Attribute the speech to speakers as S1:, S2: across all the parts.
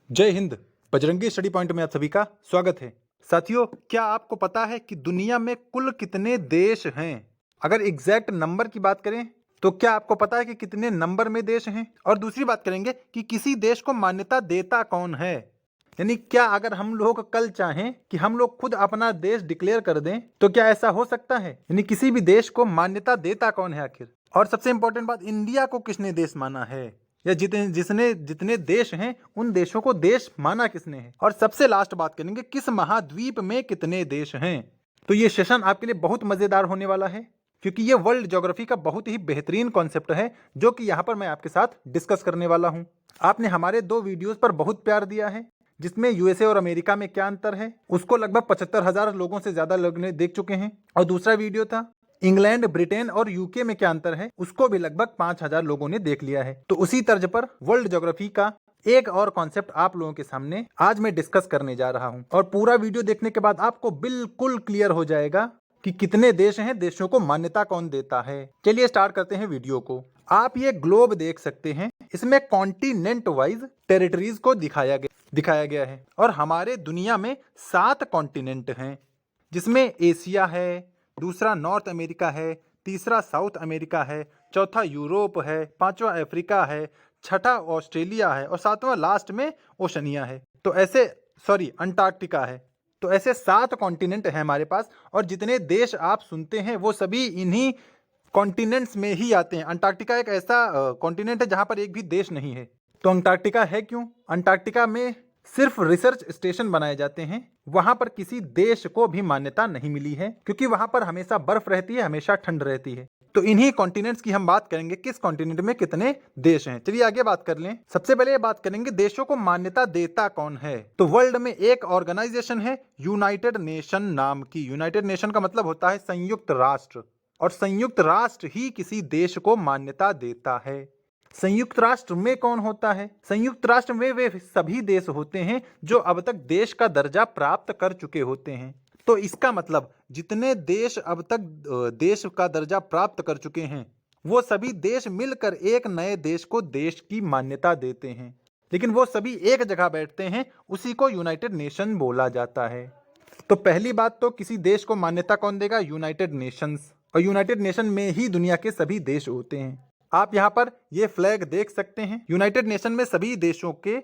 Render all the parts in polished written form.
S1: जय Hind. Bajrangi study point में आप सभी का स्वागत है। साथियों, क्या आपको पता है कि दुनिया में कुल कितने देश हैं? अगर एग्जैक्ट नंबर की बात करें तो क्या आपको पता है कि कितने नंबर में देश हैं? और दूसरी बात करेंगे कि किसी देश को मान्यता देता कौन है। यानी क्या अगर हम लोग कल चाहें कि हम लोग खुद अपना देश डिक्लेयर कर दें तो क्या ऐसा हो सकता है? यानी किसी भी देश को मान्यता देता कौन है आखिर? और सबसे इंपॉर्टेंट बात, इंडिया को किसने देश माना है, या जितने देश हैं उन देशों को देश माना किसने है। और सबसे लास्ट बात करेंगे, किस महाद्वीप में कितने देश हैं। तो ये सेशन आपके लिए बहुत मजेदार होने वाला है, क्योंकि ये वर्ल्ड ज्योग्राफी का बहुत ही बेहतरीन कॉन्सेप्ट है जो कि यहाँ पर मैं आपके साथ डिस्कस करने वाला हूँ। आपने हमारे 2 वीडियोस पर बहुत प्यार दिया है, जिसमें यूएसए और अमेरिका में क्या अंतर है उसको लगभग 75,000 लोगों से ज्यादा लोग ने देख चुके हैं। और दूसरा वीडियो था इंग्लैंड, ब्रिटेन और यूके में क्या अंतर है, उसको भी लगभग 5,000 लोगों ने देख लिया है। तो उसी तर्ज पर वर्ल्ड ज्योग्राफी का एक और कॉन्सेप्ट आप लोगों के सामने आज मैं डिस्कस करने जा रहा हूं। और पूरा वीडियो देखने के बाद आपको बिल्कुल क्लियर हो जाएगा कि कितने देश हैं, देशों को मान्यता कौन देता है। चलिए स्टार्ट करते हैं वीडियो को। आप ये ग्लोब देख सकते हैं, इसमें कॉन्टिनेंट वाइज टेरिटरीज को दिखाया गया है। और हमारे दुनिया में 7 कॉन्टिनेंट हैं, जिसमें एशिया है, दूसरा नॉर्थ अमेरिका है, तीसरा साउथ अमेरिका है, चौथा यूरोप है, पांचवा अफ्रीका है, छठा ऑस्ट्रेलिया है और सातवां लास्ट में ओशनिया है। तो ऐसे अंटार्कटिका है। तो ऐसे 7 कॉन्टिनेंट हैं हमारे पास। और जितने देश आप सुनते हैं वो सभी इन्हीं कॉन्टिनेंट्स में ही आते हैं। अंटार्कटिका एक ऐसा कॉन्टिनेंट है जहां पर एक भी देश नहीं है। तो अंटार्कटिका है क्यों? अंटार्कटिका में सिर्फ रिसर्च स्टेशन बनाए जाते हैं, वहां पर किसी देश को भी मान्यता नहीं मिली है, क्योंकि वहां पर हमेशा बर्फ रहती है, हमेशा ठंड रहती है। तो इन्हीं कॉन्टिनेंट्स की हम बात करेंगे, किस कॉन्टिनेंट में कितने देश हैं। चलिए आगे बात कर लें। सबसे पहले ये बात करेंगे देशों को मान्यता देता कौन है। तो वर्ल्ड में एक ऑर्गेनाइजेशन है यूनाइटेड नेशन नाम की। यूनाइटेड नेशन का मतलब होता है संयुक्त राष्ट्र, और संयुक्त राष्ट्र ही किसी देश को मान्यता देता है। संयुक्त राष्ट्र में कौन होता है? संयुक्त राष्ट्र में वे सभी देश होते हैं जो अब तक देश का दर्जा प्राप्त कर चुके होते हैं। तो इसका मतलब जितने देश अब तक देश का दर्जा प्राप्त कर चुके हैं वो सभी देश मिलकर एक नए देश को देश की मान्यता देते हैं। लेकिन वो सभी एक जगह बैठते हैं, उसी को यूनाइटेड नेशन बोला जाता है। तो पहली बात, तो किसी देश को मान्यता कौन देगा? United Nations. और यूनाइटेड नेशन में ही दुनिया के सभी देश होते हैं। आप यहाँ पर ये फ्लैग देख सकते हैं, यूनाइटेड नेशन में सभी देशों के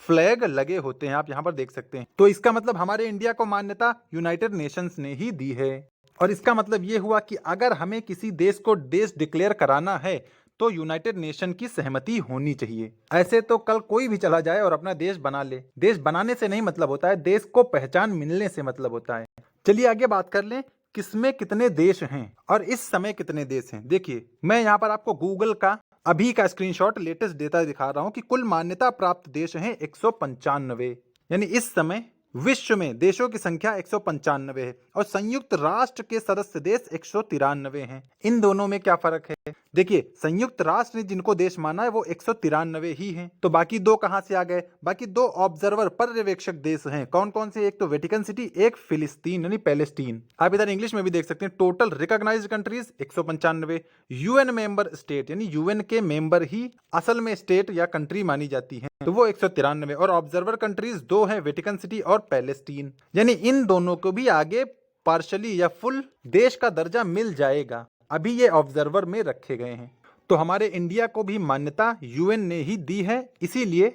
S1: फ्लैग लगे होते हैं, आप यहाँ पर देख सकते हैं। तो इसका मतलब हमारे इंडिया को मान्यता यूनाइटेड नेशंस ने ही दी है। और इसका मतलब ये हुआ कि अगर हमें किसी देश को देश डिक्लेयर कराना है तो यूनाइटेड नेशन की सहमति होनी चाहिए। ऐसे तो कल कोई भी चला जाए और अपना देश बना ले। देश बनाने से नहीं मतलब होता है, देश को पहचान मिलने से मतलब होता है। चलिए आगे बात कर लें, किसमें कितने देश हैं और इस समय कितने देश हैं। देखिए, मैं यहाँ पर आपको गूगल का अभी का स्क्रीनशॉट लेटेस्ट डेटा दिखा रहा हूँ कि कुल मान्यता प्राप्त देश हैं 195। यानी इस समय विश्व में देशों की संख्या 195 है और संयुक्त राष्ट्र के सदस्य देश 193 हैं। इन दोनों में क्या फर्क है? देखिए, संयुक्त राष्ट्र ने जिनको देश माना है वो 193 ही हैं। तो बाकी 2 कहां से आ गए? बाकी 2 ऑब्जर्वर पर्यवेक्षक देश हैं। कौन कौन से? एक तो वेटिकन सिटी, एक फिलिस्तीन यानी पैलेस्टीन। आप इधर इंग्लिश में भी देख सकते हैं। Total recognised countries 195। UN member state यानी यूएन के मेंबर ही असल में स्टेट या कंट्री मानी जाती है, तो वो 193। और ऑब्जर्वर कंट्रीज 2 हैं, वेटिकन सिटी और पैलेस्टीन। यानी इन दोनों को भी आगे पार्शली या फुल देश का दर्जा मिल जाएगा। अभी ये ऑब्जर्वर में रखे गए हैं। तो हमारे इंडिया को भी मान्यता यूएन ने ही दी है, इसीलिए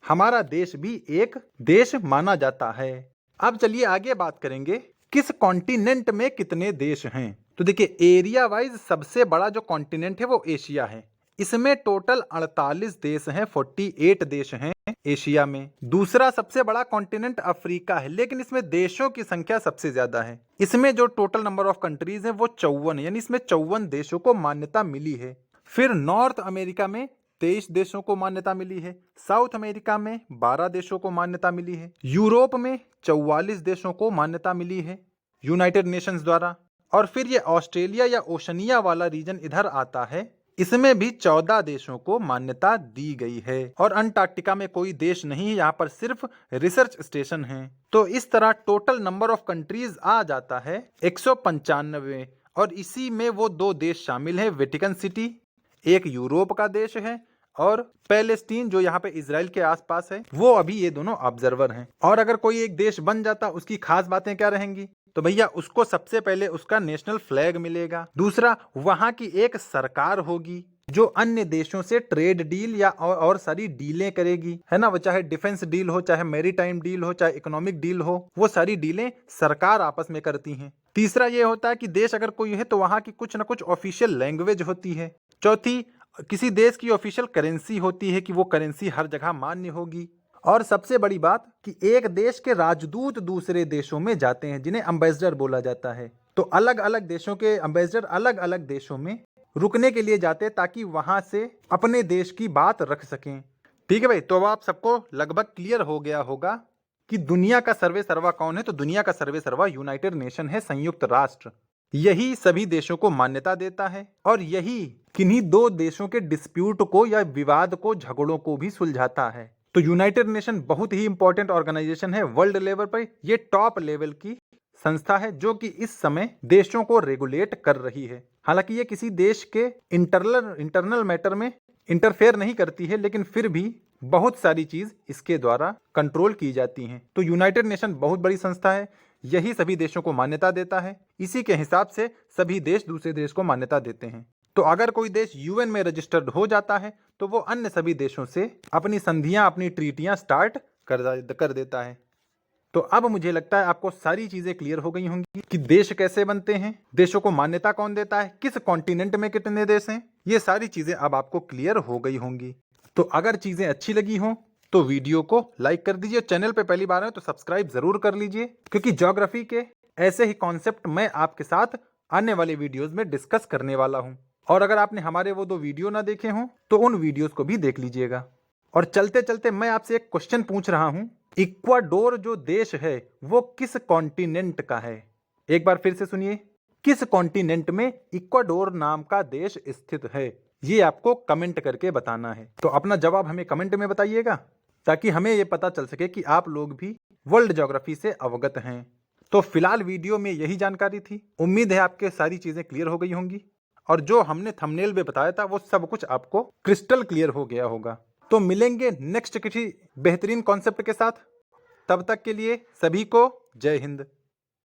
S1: हमारा देश भी एक देश माना जाता है। अब चलिए आगे बात करेंगे, किस कॉन्टिनेंट में कितने देश हैं। तो देखिए, एरिया वाइज सबसे बड़ा जो कॉन्टिनेंट है वो एशिया है। इसमें टोटल 48 देश हैं, 48 देश हैं एशिया में। दूसरा सबसे बड़ा कॉन्टिनेंट अफ्रीका है, लेकिन इसमें देशों की संख्या सबसे ज्यादा है। इसमें जो टोटल नंबर ऑफ कंट्रीज है वो 54 है, यानी इसमें 54 देशों को मान्यता मिली है। फिर नॉर्थ अमेरिका में 23 देशों को मान्यता मिली है। साउथ अमेरिका में 12 देशों को मान्यता मिली है। यूरोप में 44 देशों को मान्यता मिली है यूनाइटेड नेशंस द्वारा। और फिर ये ऑस्ट्रेलिया या ओशनिया वाला रीजन इधर आता है, इसमें भी 14 देशों को मान्यता दी गई है। और अंटार्कटिका में कोई देश नहीं है, यहाँ पर सिर्फ रिसर्च स्टेशन है। तो इस तरह टोटल नंबर ऑफ कंट्रीज आ जाता है 195। और इसी में वो 2 देश शामिल हैं, वेटिकन सिटी एक यूरोप का देश है और पैलेस्टीन जो यहाँ पे इजराइल के आसपास है, वो अभी ये दोनों ऑब्जर्वर हैं। और अगर कोई एक देश बन जाता, उसकी खास बातें क्या रहेंगी? तो भैया उसको सबसे पहले उसका नेशनल फ्लैग मिलेगा। दूसरा, वहां की एक सरकार होगी जो अन्य देशों से ट्रेड डील या और सारी डीलें करेगी, है ना। वो चाहे डिफेंस डील हो, चाहे मैरीटाइम डील हो, चाहे इकोनॉमिक डील हो, वो सारी डीलें सरकार आपस में करती हैं। तीसरा ये होता है कि देश अगर कोई है तो वहां की कुछ ना कुछ ऑफिशियल लैंग्वेज होती है। चौथी, किसी देश की ऑफिशियल करेंसी होती है कि वो करेंसी हर जगह मान्य होगी। और सबसे बड़ी बात कि एक देश के राजदूत दूसरे देशों में जाते हैं, जिन्हें एम्बेसडर बोला जाता है। तो अलग अलग देशों के एम्बेसडर अलग अलग देशों में रुकने के लिए जाते, ताकि वहां से अपने देश की बात रख सकें। ठीक है भाई, तो अब आप सबको लगभग क्लियर हो गया होगा कि दुनिया का सर्वे सर्वा कौन है। तो दुनिया का सर्वे सर्वा यूनाइटेड नेशन है, संयुक्त राष्ट्र। यही सभी देशों को मान्यता देता है और यही किन्हीं दो देशों के डिस्प्यूट को या विवाद को, झगड़ों को भी सुलझाता है। तो यूनाइटेड नेशन बहुत ही इंपॉर्टेंट ऑर्गेनाइजेशन है वर्ल्ड लेवल पर। ये टॉप लेवल की संस्था है जो कि इस समय देशों को रेगुलेट कर रही है। हालांकि ये किसी देश के इंटरनल मैटर में इंटरफेयर नहीं करती है, लेकिन फिर भी बहुत सारी चीज इसके द्वारा कंट्रोल की जाती हैं। तो यूनाइटेड नेशन बहुत बड़ी संस्था है, यही सभी देशों को मान्यता देता है। इसी के हिसाब से सभी देश दूसरे देश को मान्यता देते हैं। तो अगर कोई देश यूएन में रजिस्टर्ड हो जाता है तो वो अन्य सभी देशों से अपनी संधियां, अपनी ट्रीटियां स्टार्ट कर देता है। तो अब मुझे लगता है आपको सारी चीजें क्लियर हो गई होंगी कि देश कैसे बनते हैं, देशों को मान्यता कौन देता है, किस कॉन्टिनेंट में कितने देश हैं। ये सारी चीजें अब आपको क्लियर हो गई होंगी। तो अगर चीजें अच्छी लगी हों तो वीडियो को लाइक कर दीजिए। चैनल पे पहली बार है तो सब्सक्राइब जरूर कर लीजिए, क्योंकि ज्योग्राफी के ऐसे ही कॉन्सेप्ट मैं आपके साथ आने वाले वीडियोज में डिस्कस करने वाला हूँ। और अगर आपने हमारे वो 2 वीडियो ना देखे हों तो उन वीडियोज को भी देख लीजिएगा। और चलते चलते मैं आपसे एक क्वेश्चन पूछ रहा हूं, इक्वाडोर जो देश है वो किस कॉन्टिनेंट का है? एक बार फिर से सुनिए, किस कॉन्टिनेंट में इक्वाडोर नाम का देश स्थित है? ये आपको कमेंट करके बताना है। तो अपना जवाब हमें कमेंट में बताइएगा, ताकि हमें ये पता चल सके कि आप लोग भी वर्ल्ड ज्योग्राफी से अवगत हैं। तो फिलहाल वीडियो में यही जानकारी थी। उम्मीद है आपके सारी चीजें क्लियर हो गई होंगी और जो हमने थंबनेल में बताया था वो सब कुछ आपको क्रिस्टल क्लियर हो गया होगा। तो मिलेंगे नेक्स्ट किसी बेहतरीन कॉन्सेप्ट के साथ। तब तक के लिए सभी को जय हिंद।